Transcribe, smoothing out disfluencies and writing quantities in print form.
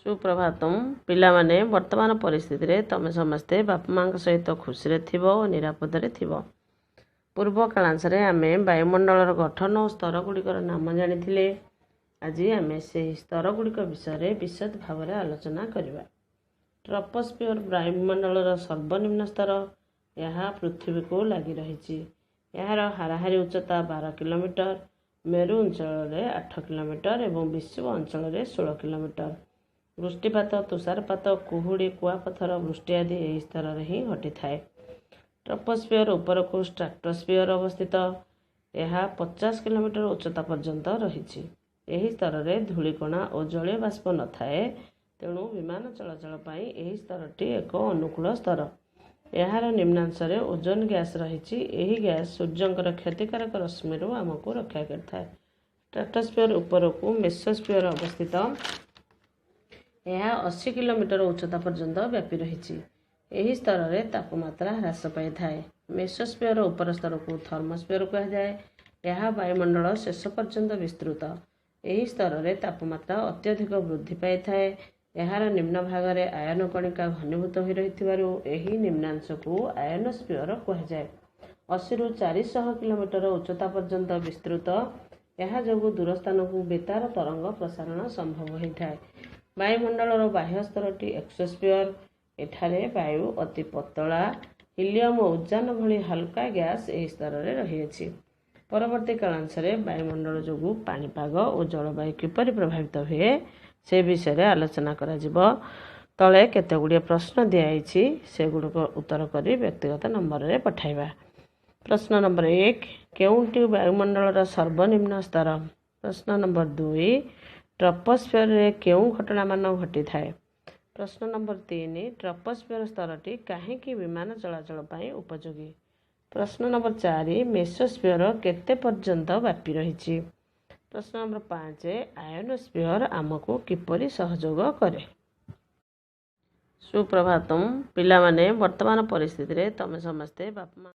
सुप्रभातम पिलामाने वर्तमान परिस्थिति रे तमे समस्ते बापा माँ सहित खुशी रे थिबो और निरापद रे थिबो। पूर्व कालांश रे आमे वायुमंडल गठन और स्तर गुड़िकर नाम जानिथिले। आज आमे से स्तर गुड़िक विषय रे विशद भाव रे आलोचना करिबा। ट्रोपोस्फियर वायुमंडल सर्वनिम्न स्तर यह पृथ्वी को लगी रही। यार हाराहारी उच्चता 12 किलोमीटर, मेरु अंचल रे 8 किलोमीटर और विश्व अंचल रे 16 किलोमीटर। वृष्टिपात, तुषारपात, कुहुड़ी, कुआपथर वृष्टि आदि यही स्तर रे ही घटी थाए। ट्रोपोस्फियर उपर को स्ट्राटोस्फियर अवस्थित। यह 50 किलोमीटर उच्चता पर्यंत रही। यही स्तर रे धूलिकणा और जलीय बाष्प न थाए, तेणु विमान चलाचल पाई यही स्तरटी एक अनुकूल स्तर। यार निम्नांश रे ओजोन गैस रही। यही गैस सूर्यंकर क्षतिकारक रश्मि आमको रक्षा करता। स्ट्राटोस्फियर उपर को मेसोस्फियर अवस्थित। यह 80 किलोमीटर उच्चता पर्यंत व्यापी रही। यही स्तर में तापमात्रा ह्रास पाई थाए। मेसोस्फियर उपर स्तर को थर्मोस्फियर कहा जाए। यह वायुमंडल शेष पर्यंत विस्तृत। यही स्तर में तापमात्रा अत्यधिक वृद्धि पाई थाए। यार निम्न भाग में आयन कणिका घनीभूत हो रही निम्नांश को आयनोस्फियर कहा जाए। 80 ରୁ 400 किलोमीटर उच्चता पर्यंत विस्तृत। यह जो दूर स्थान को बेतार तरंग प्रसारण संभव होता है। वायुमंडल बाह्य स्तरटी एक्सोस्फियर। एठारे वायु अति पतला हिलियम और उजान भली हल्का गैस यही स्तर में रही। परवर्ती कालांश वायुमंडल जो पाणीपाग और जलवायु किपरि प्रभावित हुए से विषय में आलोचना करा जिवो। तले केतेगुड़िए प्रश्न दिखाई से गुड़िक उत्तर कर व्यक्तिगत नंबर में पठाइबा। प्रश्न नंबर 1 केउंटी वायुमंडल सर्वनिम्न स्तर। प्रश्न नंबर 2 ट्रोपोस्फियर रे केउं घटना मान घटी थाए। प्रश्न नंबर 3 ट्रोपोस्फियर स्तरटी काहेकि विमान चलाचल पाई उपयोगी। प्रश्न नंबर 4 मेसोस्फियर केते पर्यंत व्यापी रही। प्रश्न नंबर 5 आयनोस्फियर आमको किपरि सहयोग करे। सुप्रभातम पिलामाने वर्तमान परिस्थिति रे तमे समस्ते बापा